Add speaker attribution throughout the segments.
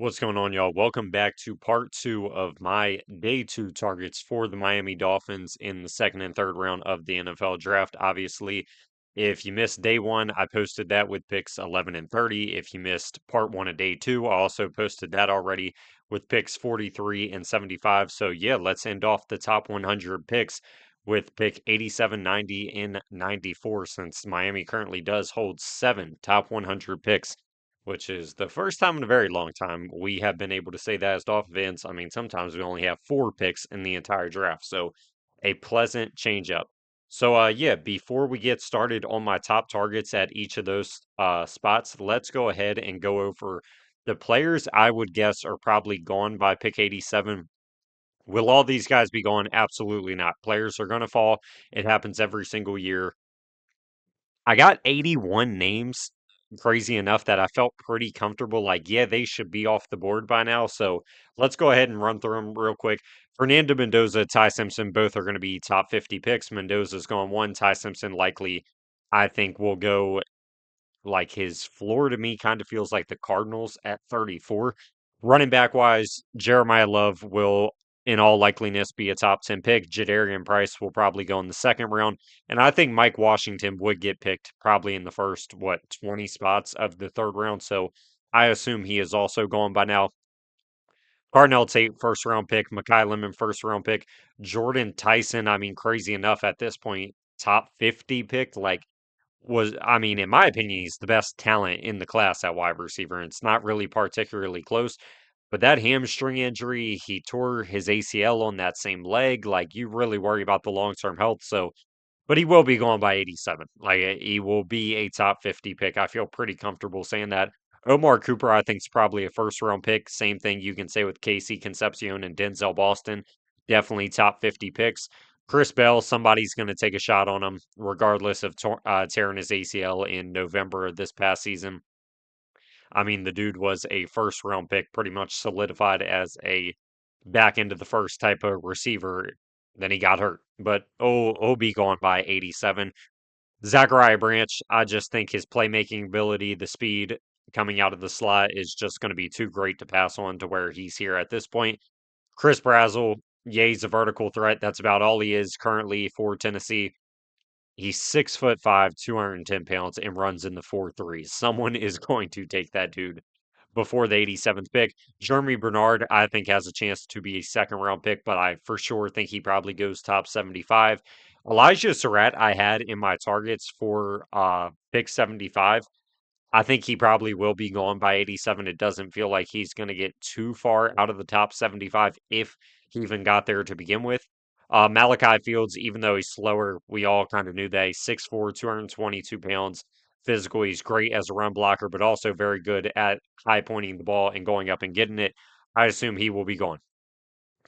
Speaker 1: What's going on, y'all? Welcome back to part two of my day two targets for the Miami Dolphins in the second and third round of the NFL draft. Obviously, if you missed day one, I posted that with picks 11 and 30. If you missed part one of day two, I also posted that already with picks 43 and 75. So, yeah, let's end off the top 100 picks with pick 87, 90, and 94, since Miami currently does hold seven top 100 picks, which is the first time in a very long time we have been able to say that as Dolphin fans. I mean, sometimes we only have four picks in the entire draft, so a pleasant change up. So, yeah, before we get started on my top targets at each of those spots, let's go ahead and go over the players I would guess are probably gone by pick 87. Will all these guys be gone? Absolutely not. Players are going to fall. It happens every single year. I got 81 names, crazy enough that I felt pretty comfortable. Like, yeah, they should be off the board by now. So let's go ahead and run through them real quick. Fernando Mendoza, Ty Simpson, both are going to be top 50 picks. Mendoza's going one. Ty Simpson likely, I think, will go like his floor to me kind of feels like the Cardinals at 34. Running back wise, Jeremiah Love will, in all likeliness, be a top 10 pick. Jadarian Price will probably go in the second round. And I think Mike Washington would get picked probably in the first, 20 spots of the third round. So I assume he is also gone by now. Cardinal Tate, first round pick. Makai Lemon, first round pick. Jordan Tyson, I mean, crazy enough at this point, top 50 pick. Like, I mean, in my opinion, he's the best talent in the class at wide receiver. And it's not really particularly close. But that hamstring injury, he tore his ACL on that same leg. Like, you really worry about the long term health. So, but he will be going by 87. Like, he will be a top 50 pick. I feel pretty comfortable saying that. Omar Cooper, I think, is probably a first round pick. Same thing you can say with Casey Concepcion and Denzel Boston. Definitely top 50 picks. Chris Bell, somebody's going to take a shot on him, regardless of tearing his ACL in November of this past season. I mean, the dude was a first round pick, pretty much solidified as a back into the first type of receiver. Then he got hurt, but OB gone by 87. Zachariah Branch, I just think his playmaking ability, the speed coming out of the slot is just going to be too great to pass on to where he's here at this point. Chris Brazzell, yeah, he's a vertical threat. That's about all he is currently for Tennessee. He's 6'5", 210 pounds, and runs in the 4.3. Someone is going to take that dude before the 87th pick. Jeremy Bernard, I think, has a chance to be a second round pick, but I for sure think he probably goes top 75. Elijah Surratt, I had in my targets for pick 75. I think he probably will be gone by 87. It doesn't feel like he's going to get too far out of the top 75 if he even got there to begin with. Malachi Fields, even though he's slower, we all kind of knew that he's 6'4", 222 pounds. Physical, he's great as a run blocker, but also very good at high pointing the ball and going up and getting it. I assume he will be gone.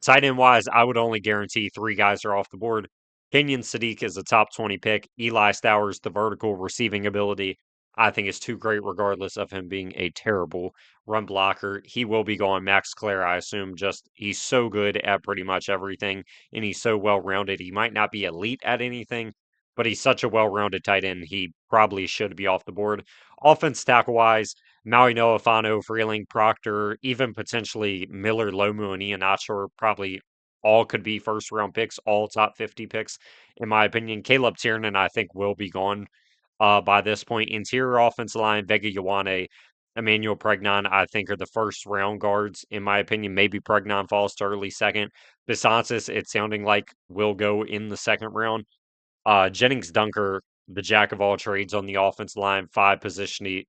Speaker 1: Tight end wise, I would only guarantee three guys are off the board. Kenyon Sadiq is a top 20 pick. Eli Stowers, the vertical receiving ability, I think is too great, regardless of him being a terrible run blocker. He will be going. Max Clare, I assume, just he's so good at pretty much everything, and he's so well rounded. He might not be elite at anything, but he's such a well rounded tight end. He probably should be off the board. Offense tackle wise, Maui Noah, Fano, Freeling, Proctor, even potentially Miller, Lomu, and Iheanacho probably all could be first round picks, all top 50 picks, in my opinion. Caleb Tiernan, I think, will be gone by this point. Interior offensive line, Vega Ioane, Emmanuel Pregnon, I think, are the first round guards, in my opinion. Maybe Pregnon falls to early second. Bisonsis, it's sounding like will go in the second round. Jennings Dunker, the jack of all trades on the offense line, five position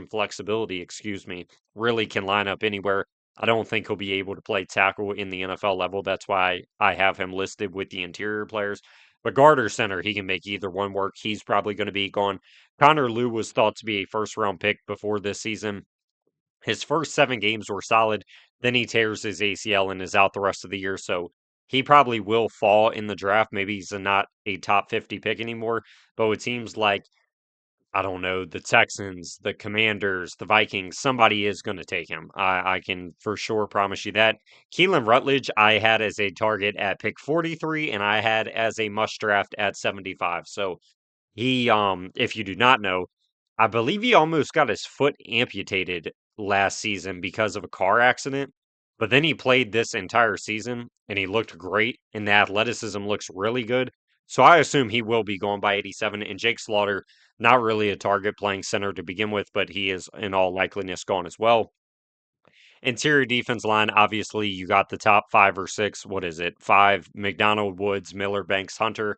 Speaker 1: flexibility, excuse me, really can line up anywhere. I don't think he'll be able to play tackle in the NFL level. That's why I have him listed with the interior players. But guard or center, he can make either one work. He's probably going to be gone. Connor Liu was thought to be a first round pick before this season. His first 7 games were solid. Then he tears his ACL and is out the rest of the year. So he probably will fall in the draft. Maybe he's not a top 50 pick anymore. But it seems like, I don't know, the Texans, the Commanders, the Vikings, somebody is going to take him. I can for sure promise you that. Keelan Rutledge, I had as a target at pick 43, and I had as a must draft at 75. So he, if you do not know, I believe he almost got his foot amputated last season because of a car accident, but then he played this entire season and he looked great, and the athleticism looks really good. So I assume he will be going by 87. And Jake Slaughter, not really a target playing center to begin with, but he is in all likeliness gone as well. Interior defense line, obviously, you got the top five or six. What is it? Five: McDonald, Woods, Miller, Banks, Hunter.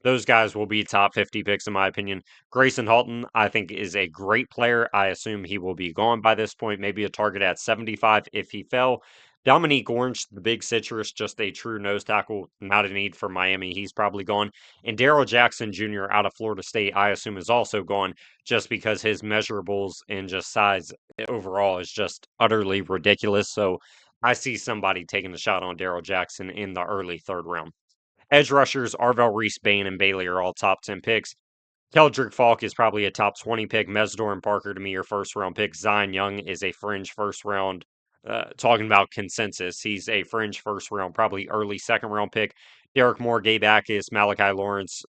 Speaker 1: Those guys will be top 50 picks, in my opinion. Grayson Halton, I think, is a great player. I assume he will be gone by this point, maybe a target at 75 if he fell. Dominique Orange, the big citrus, just a true nose tackle, not a need for Miami. He's probably gone. And Daryl Jackson Jr. out of Florida State, I assume, is also gone just because his measurables and just size overall is just utterly ridiculous. So I see somebody taking a shot on Daryl Jackson in the early third round. Edge rushers, Arvell Reese, Bain, and Bailey are all top 10 picks. Keldrick Falk is probably a top 20 pick. Mesdor and Parker to me are first round picks. Zion Young is a fringe first round. Talking about consensus, he's a fringe first round, probably early second round pick. Derek Moore, Gabe Akis, Malachi Lawrence,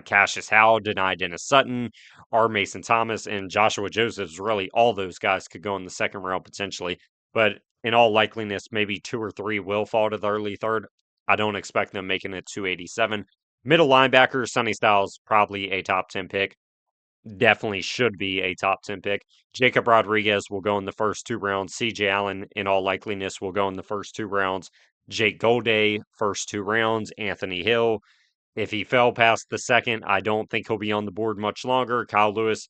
Speaker 1: Cassius Howe, Deni Dennis Sutton, R. Mason Thomas, and Joshua Josephs. Really, all those guys could go in the second round potentially. But in all likeliness, maybe two or three will fall to the early third. I don't expect them making it to 87. Middle linebacker, Sonny Styles, probably a top 10 pick. Definitely should be a top 10 pick. Jacob Rodriguez will go in the first two rounds. CJ Allen, in all likeliness, will go in the first two rounds. Jake Golday, first two rounds. Anthony Hill, if he fell past the second, I don't think he'll be on the board much longer. Kyle Lewis,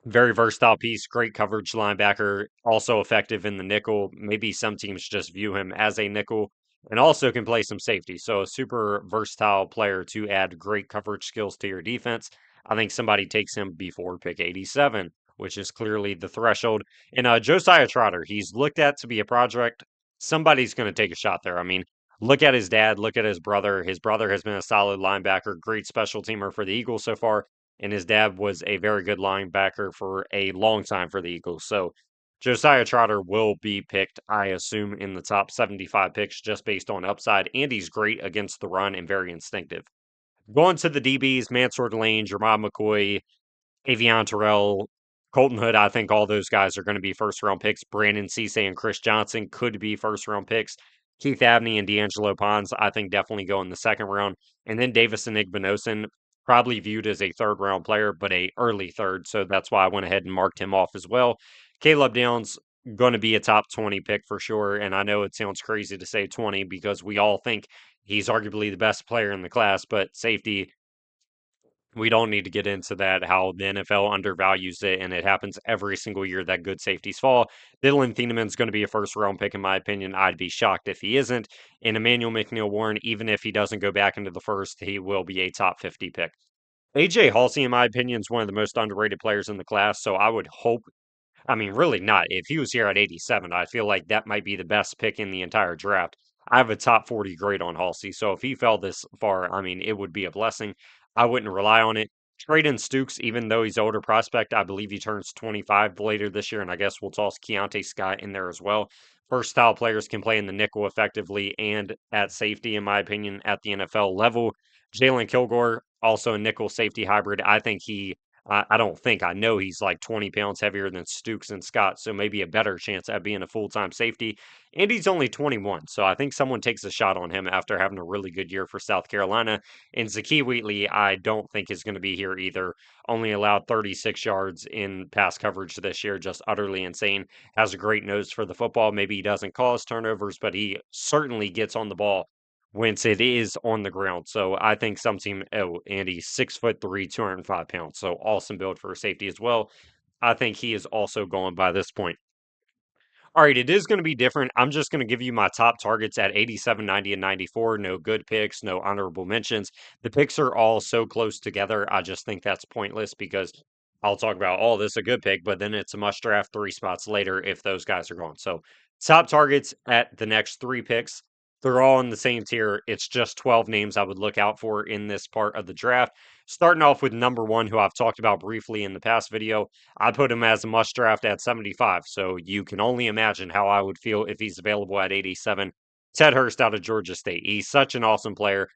Speaker 1: very versatile piece, great coverage linebacker, also effective in the nickel. Maybe some teams just view him as a nickel and also can play some safety. So, a super versatile player to add great coverage skills to your defense. I think somebody takes him before pick 87, which is clearly the threshold. And Josiah Trotter, he's looked at to be a project. Somebody's going to take a shot there. I mean, look at his dad, look at his brother. His brother has been a solid linebacker, great special teamer for the Eagles so far, and his dad was a very good linebacker for a long time for the Eagles. So Josiah Trotter will be picked, I assume, in the top 75 picks just based on upside, and he's great against the run and very instinctive. Going to the DBs, Mansour Lane, Jermod McCoy, Avion Terrell, Colton Hood, I think all those guys are going to be first round picks. Brandon Cisse and Chris Johnson could be first round picks. Keith Abney and D'Angelo Pons, I think definitely go in the second round. And then Davis and Igbinosun, probably viewed as a third round player, but a early third. So that's why I went ahead and marked him off as well. Caleb Downs, going to be a top 20 pick for sure. And I know it sounds crazy to say 20 because we all think he's arguably the best player in the class, but safety, we don't need to get into that, how the NFL undervalues it, and it happens every single year that good safeties fall. Dylan Thienemann's going to be a first round pick, in my opinion. I'd be shocked if he isn't. And Emmanuel McNeil Warren, even if he doesn't go back into the first, he will be a top 50 pick. AJ Halsey, in my opinion, is one of the most underrated players in the class, so I would hope, I mean, really not. If he was here at 87, I feel like that might be the best pick in the entire draft. I have a top 40 grade on Halsey, so if he fell this far, I mean, it would be a blessing. I wouldn't rely on it. Traden Stukes, even though he's older prospect, I believe he turns 25 later this year, and I guess we'll toss Keontae Scott in there as well. Versatile players can play in the nickel effectively and at safety, in my opinion, at the NFL level. Jalen Kilgore, also a nickel safety hybrid. I think I don't think, I know he's like 20 pounds heavier than Stukes and Scott, so maybe a better chance at being a full time safety. And he's only 21, so I think someone takes a shot on him after having a really good year for South Carolina. And Zakee Wheatley, I don't think is going to be here either. Only allowed 36 yards in pass coverage this year, just utterly insane. Has a great nose for the football. Maybe he doesn't cause turnovers, but he certainly gets on the ball once it is on the ground. So I think some team, oh, and he's 6'3", 205 pounds. So awesome build for a safety as well. I think he is also going by this point. All right, it is going to be different. I'm just going to give you my top targets at 87, 90, and 94. No good picks, no honorable mentions. The picks are all so close together. I just think that's pointless because I'll talk about, oh, this is a good pick, but then it's a must draft 3 spots later if those guys are gone. So, top targets at the next 3 picks. They're all in the same tier. It's just 12 names I would look out for in this part of the draft. Starting off with number one, who I've talked about briefly in the past video, I put him as a must draft at 75. So you can only imagine how I would feel if he's available at 87. Ted Hurst out of Georgia State. He's such an awesome player.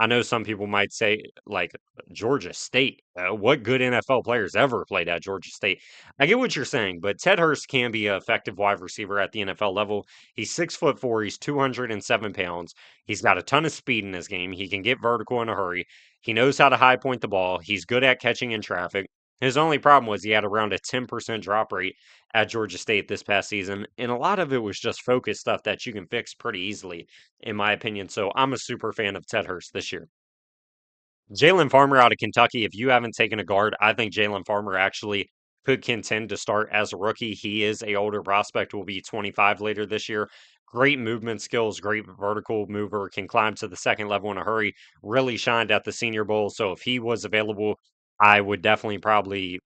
Speaker 1: I know some people might say, like, Georgia State. What good NFL players ever played at Georgia State? I get what you're saying, but Ted Hurst can be an effective wide receiver at the NFL level. He's 6'4", he's 207 pounds. He's got a ton of speed in his game. He can get vertical in a hurry. He knows how to high point the ball. He's good at catching in traffic. His only problem was he had around a 10% drop rate at Georgia State this past season, and a lot of it was just focus stuff that you can fix pretty easily in my opinion. So I'm a super fan of Ted Hurst this year. Jalen Farmer out of Kentucky, if you haven't taken a guard, I think Jalen Farmer actually could contend to start as a rookie. He is a older prospect, will be 25 later this year. Great movement skills, great vertical mover, can climb to the second level in a hurry. Really shined at the Senior Bowl. So if he was available, I would definitely probably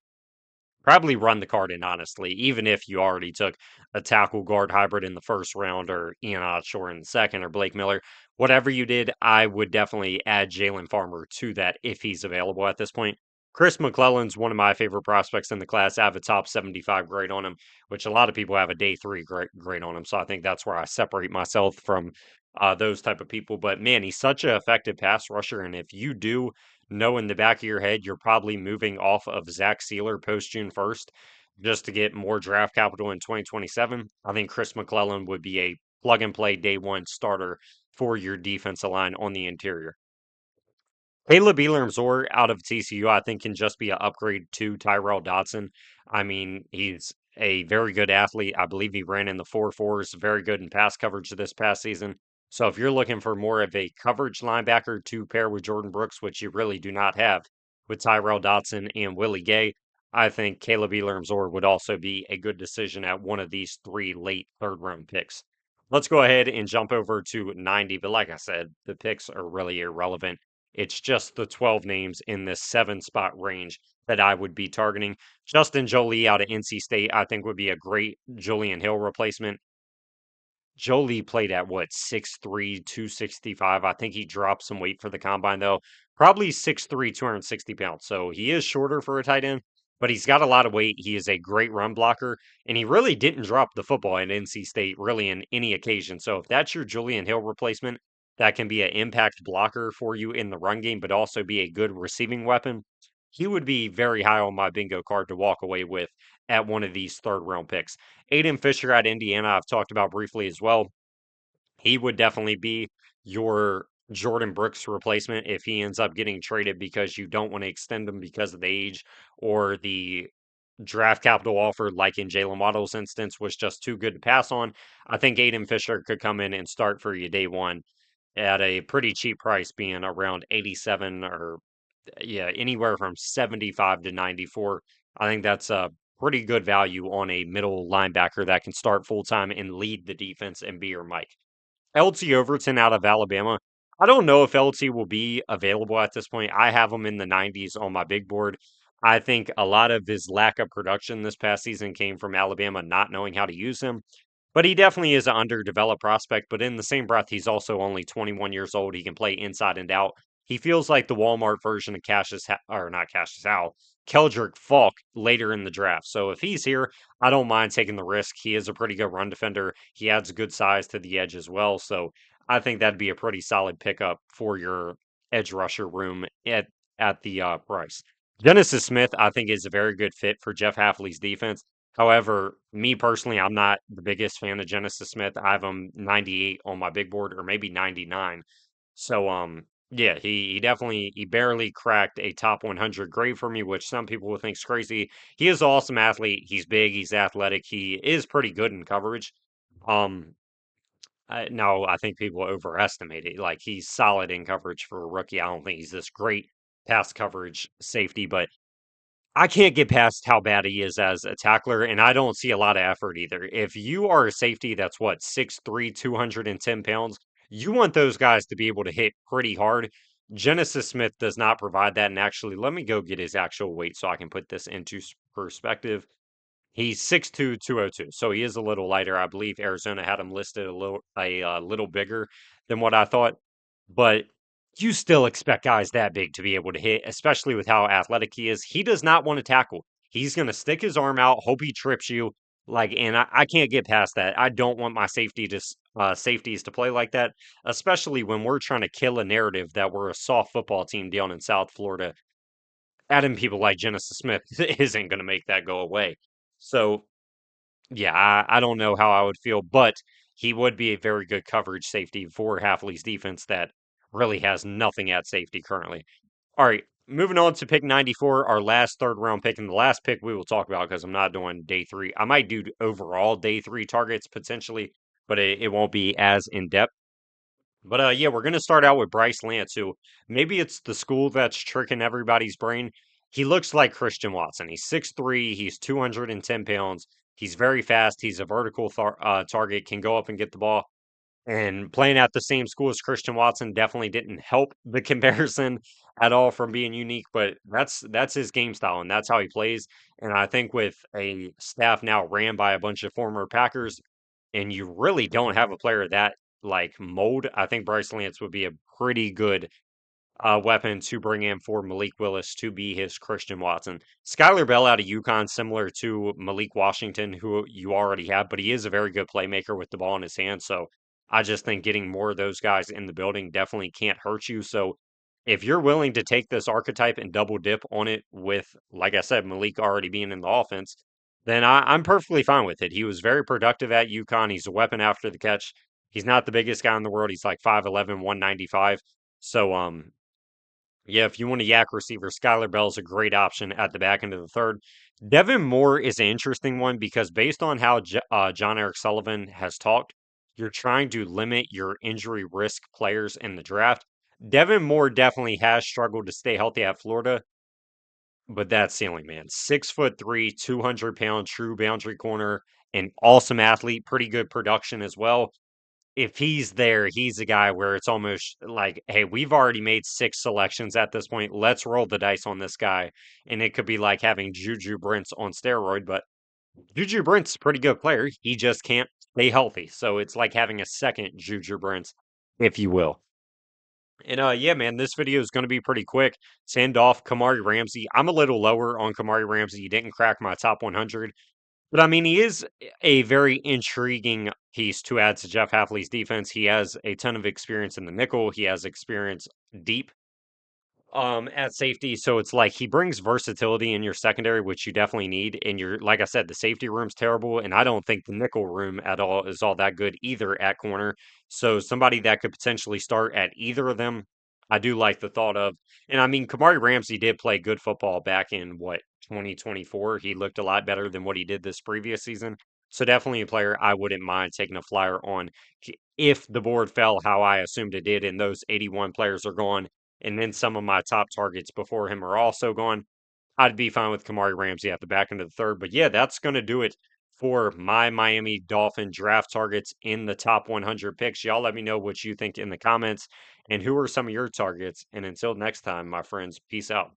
Speaker 1: run the card in, honestly, even if you already took a tackle guard hybrid in the first round or Ian Otshore in the second or Blake Miller. Whatever you did, I would definitely add Jalen Farmer to that if he's available at this point. Chris McClellan's one of my favorite prospects in the class. I have a top 75 grade on him, which a lot of people have a day three grade on him. So I think that's where I separate myself from those type of people. But man, he's such an effective pass rusher. And if you do know in the back of your head you're probably moving off of Zach Sealer post June 1st just to get more draft capital in 2027. I think Chris McClellan would be a plug and play day one starter for your defensive line on the interior. Caleb Elam-Zor out of TCU, I think, can just be an upgrade to Tyrell Dodson. I mean, he's a very good athlete. I believe he ran in the 4.4s, very good in pass coverage this past season. So if you're looking for more of a coverage linebacker to pair with Jordan Brooks, which you really do not have with Tyrell Dodson and Willie Gay, I think Caleb Elam-Zor would also be a good decision at one of these three late third round picks. Let's go ahead and jump over to 90. But like I said, the picks are really irrelevant. It's just the 12 names in this seven spot range that I would be targeting. Justin Jolie out of NC State, I think, would be a great Julian Hill replacement. Jolie played at what, 6'3", 265. I think he dropped some weight for the combine, though. Probably 6'3", 260 pounds. So he is shorter for a tight end, but he's got a lot of weight. He is a great run blocker, and he really didn't drop the football at NC State, really, in any occasion. So if that's your Julian Hill replacement, that can be an impact blocker for you in the run game, but also be a good receiving weapon. He would be very high on my bingo card to walk away with at one of these third round picks. Aiden Fisher at Indiana, I've talked about briefly as well. He would definitely be your Jordan Brooks replacement if he ends up getting traded because you don't want to extend him because of the age or the draft capital offer, like in Jalen Waddle's instance, was just too good to pass on. I think Aiden Fisher could come in and start for you day one at a pretty cheap price, being around 87 or yeah, anywhere from 75 to 94. I think that's a pretty good value on a middle linebacker that can start full time and lead the defense and be your Mike. LT Overton out of Alabama. I don't know if LT will be available at this point. I have him in the 90s on my big board. I think a lot of his lack of production this past season came from Alabama not knowing how to use him. But he definitely is an underdeveloped prospect. But in the same breath, he's also only 21 years old. He can play inside and out. He feels like the Walmart version of or not Cassius Howell, Keldrick Falk later in the draft. So if he's here, I don't mind taking the risk. He is a pretty good run defender. He adds good size to the edge as well. So I think that'd be a pretty solid pickup for your edge rusher room at the price. Genesis Smith, I think, is a very good fit for Jeff Hafley's defense. However, me personally, I'm not the biggest fan of Genesis Smith. I have him 98 on my big board, or maybe 99. So, yeah, he definitely he barely cracked a top 100 grade for me, which some people would think is crazy. He is an awesome athlete. He's big. He's athletic. He is pretty good in coverage. Um, no, I think people overestimate it. Like he's solid in coverage for a rookie. I don't think he's this great pass coverage safety, but I can't get past how bad he is as a tackler, and I don't see a lot of effort either. If you are a safety that's what, 6'3", 210 pounds, you want those guys to be able to hit pretty hard. Genesis Smith does not provide that. And actually, let me go get his actual weight so I can put this into perspective. He's 6'2", 202, so he is a little lighter. I believe Arizona had him listed a little bigger than what I thought, but you still expect guys that big to be able to hit, especially with how athletic he is. He does not want to tackle. He's going to stick his arm out, hope he trips you, Like, and I can't get past that. I don't want my safeties to play like that, especially when we're trying to kill a narrative that we're a soft football team down in South Florida. Adding people like Genesis Smith isn't going to make that go away. So, yeah, I don't know how I would feel, but he would be a very good coverage safety for Halfley's defense that really has nothing at safety currently. All right, moving on to pick 94, our last third round pick, and the last pick we will talk about because I'm not doing day three. I might do overall day three targets potentially, but it won't be as in depth. But yeah, we're gonna start out with Bryce Lance, who maybe it's the school that's tricking everybody's brain. He looks like Christian Watson. He's 6'3", he's 210 pounds, he's very fast, he's a vertical target, can go up and get the ball. And playing at the same school as Christian Watson definitely didn't help the comparison at all from being unique, but that's his game style and that's how he plays. And I think with a staff now ran by a bunch of former Packers, and you really don't have a player that like mold, I think Bryce Lance would be a pretty good weapon to bring in for Malik Willis to be his Christian Watson. Skylar Bell out of UConn, similar to Malik Washington, who you already have, but he is a very good playmaker with the ball in his hand. So I just think getting more of those guys in the building definitely can't hurt you. So if you're willing to take this archetype and double dip on it with, like I said, Malik already being in the offense, then I'm perfectly fine with it. He was very productive at UConn. He's a weapon after the catch. He's not the biggest guy in the world. He's like 5'11, 195. So yeah, if you want a yak receiver, Skylar Bell's a great option at the back end of the third. Devin Moore is an interesting one because based on how John Eric Sullivan has talked, you're trying to limit your injury risk players in the draft. Devin Moore definitely has struggled to stay healthy at Florida, but that's ceiling, man. 6'3", 200-pound true boundary corner, an awesome athlete, pretty good production as well. If he's there, he's a guy where it's almost like, hey, we've already made 6 selections at this point. Let's roll the dice on this guy. And it could be like having Juju Brents on steroid, but Juju Brent's a pretty good player. He just can't stay healthy. So it's like having a second Juju Brents, if you will. And yeah, man, this video is going to be pretty quick. Send off Kamari Ramsey. I'm a little lower on Kamari Ramsey. He didn't crack my top 100. But I mean, he is a very intriguing piece to add to Jeff Halfley's defense. He has a ton of experience in the nickel. He has experience deep at safety. So it's like he brings versatility in your secondary, which you definitely need. And you're like I said, the safety room's terrible. And I don't think the nickel room at all is all that good either at corner. So somebody that could potentially start at either of them, I do like the thought of. And I mean, Kamari Ramsey did play good football back in what 2024. He looked a lot better than what he did this previous season. So definitely a player I wouldn't mind taking a flyer on if the board fell how I assumed it did and those 81 players are gone and then some of my top targets before him are also gone, I'd be fine with Kamari Ramsey at the back end of the third. But yeah, that's going to do it for my Miami Dolphin draft targets in the top 100 picks. Y'all let me know what you think in the comments and who are some of your targets. And until next time, my friends, peace out.